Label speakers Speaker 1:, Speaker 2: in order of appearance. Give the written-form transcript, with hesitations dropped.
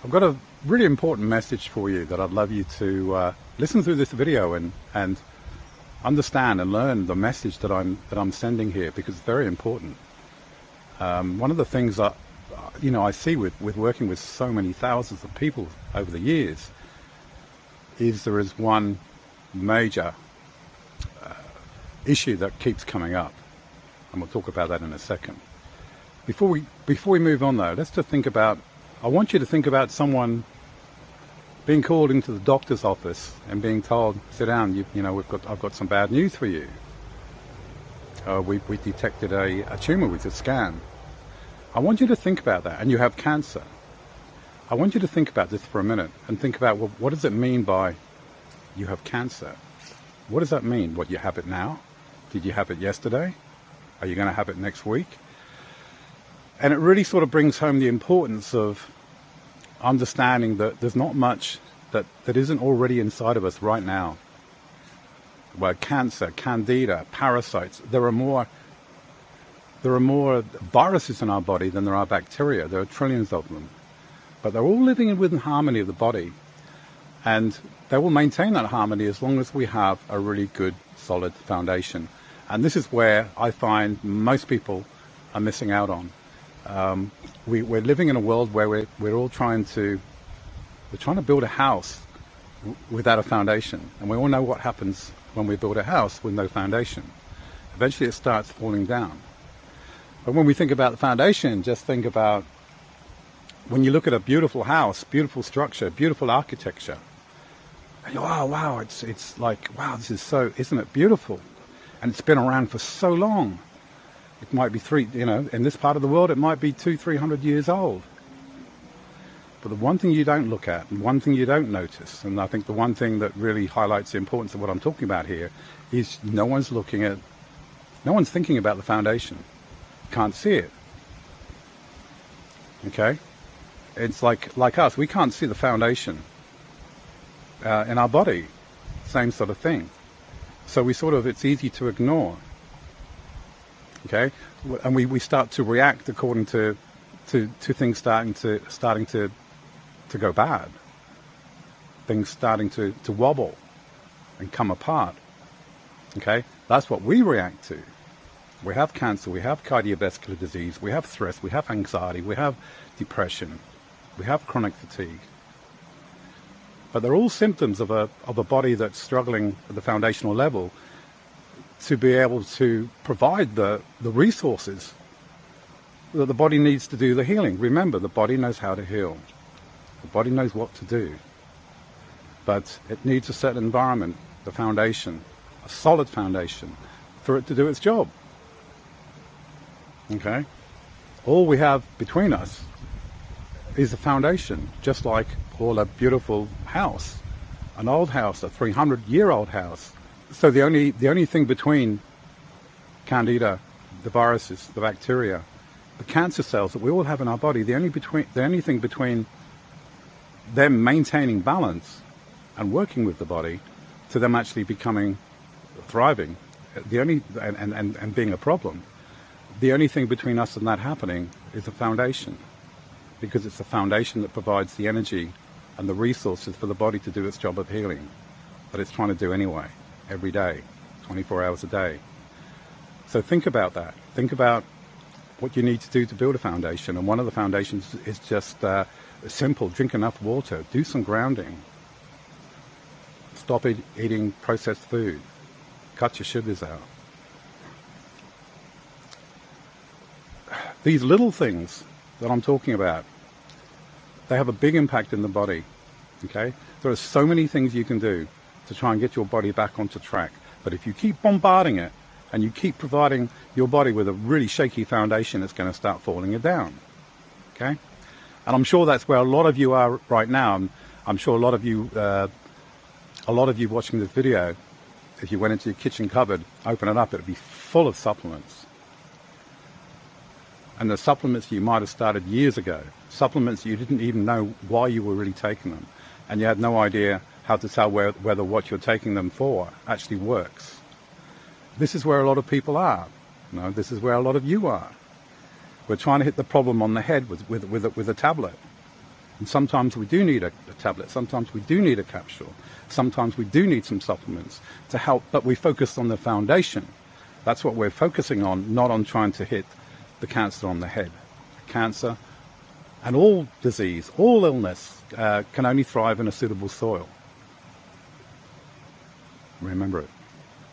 Speaker 1: I've got a really important message for you that I'd love you to listen through this video and understand and learn the message that I'm sending here, because it's very important. One of the things that I see with working with so many thousands of people over the years is there is one major issue that keeps coming up, and we'll talk about that in a second. Before we move on though, let's just think about, I want you to think about someone being called into the doctor's office and being told, sit down, I've got some bad news for you. We detected a tumor with your scan. I want you to think about that, and you have cancer. I want you to think about this for a minute and think about, well, what does it mean by you have cancer? What does that mean? What, you have it now? Did you have it yesterday? Are you going to have it next week? And it really sort of brings home the importance of understanding that there's not much that isn't already inside of us right now. Well, cancer, candida, parasites, there are more viruses in our body than there are bacteria. There are trillions of them. But they're all living within harmony of the body. And they will maintain that harmony as long as we have a really good, solid foundation. And this is where I find most people are missing out on. We're living in a world where we're all trying to build a house without a foundation. And we all know what happens when we build a house with no foundation. Eventually it starts falling down. But when we think about the foundation, just think about when you look at a beautiful house, beautiful structure, beautiful architecture, and you're, oh wow, it's like, wow, this is so, isn't it beautiful? And it's been around for so long. It might be in this part of the world, it might be 200-300 years old. But the one thing you don't look at, and one thing you don't notice, and I think the one thing that really highlights the importance of what I'm talking about here, is no one's thinking about the foundation. Can't see it. Okay? It's like us, we can't see the foundation in our body. Same sort of thing. So it's easy to ignore. Okay? And we start to react according to things starting to go bad. Things starting to wobble and come apart. Okay? That's what we react to. We have cancer, we have cardiovascular disease, we have stress, we have anxiety, we have depression, we have chronic fatigue. But they're all symptoms of a body that's struggling at the foundational level to be able to provide the resources that the body needs to do the healing. Remember, the body knows how to heal. The body knows what to do. But it needs a certain environment, the foundation, a solid foundation, for it to do its job. Okay? All we have between us is a foundation, just like all a beautiful house, an old house, a 300-year-old house. So the only thing between candida, the viruses, the bacteria, the cancer cells that we all have in our body, the only thing between them maintaining balance and working with the body to them actually becoming thriving, and being a problem, the only thing between us and that happening is the foundation, because it's the foundation that provides the energy and the resources for the body to do its job of healing that it's trying to do anyway, every day, 24 hours a day. So think about that. Think about what you need to do to build a foundation, and one of the foundations is just simple: drink enough water, do some grounding, stop eating processed food, cut your sugars out. These little things that I'm talking about, they have a big impact in the body. Okay? There are so many things you can do to try and get your body back onto track. But if you keep bombarding it and you keep providing your body with a really shaky foundation, it's going to start falling it down. Okay? And I'm sure that's where a lot of you are right now. I'm sure a lot of you watching this video, if you went into your kitchen cupboard, open it up, it would be full of supplements. And the supplements you might have started years ago, supplements you didn't even know why you were really taking them, and you had no idea how to tell whether what you're taking them for actually works. This is where a lot of people are. This is where a lot of you are. We're trying to hit the problem on the head with a tablet. And sometimes we do need a tablet, sometimes we do need a capsule, sometimes we do need some supplements to help, but we focus on the foundation. That's what we're focusing on, not on trying to hit the cancer on the head. Cancer and all disease, all illness can only thrive in a suitable soil. Remember it.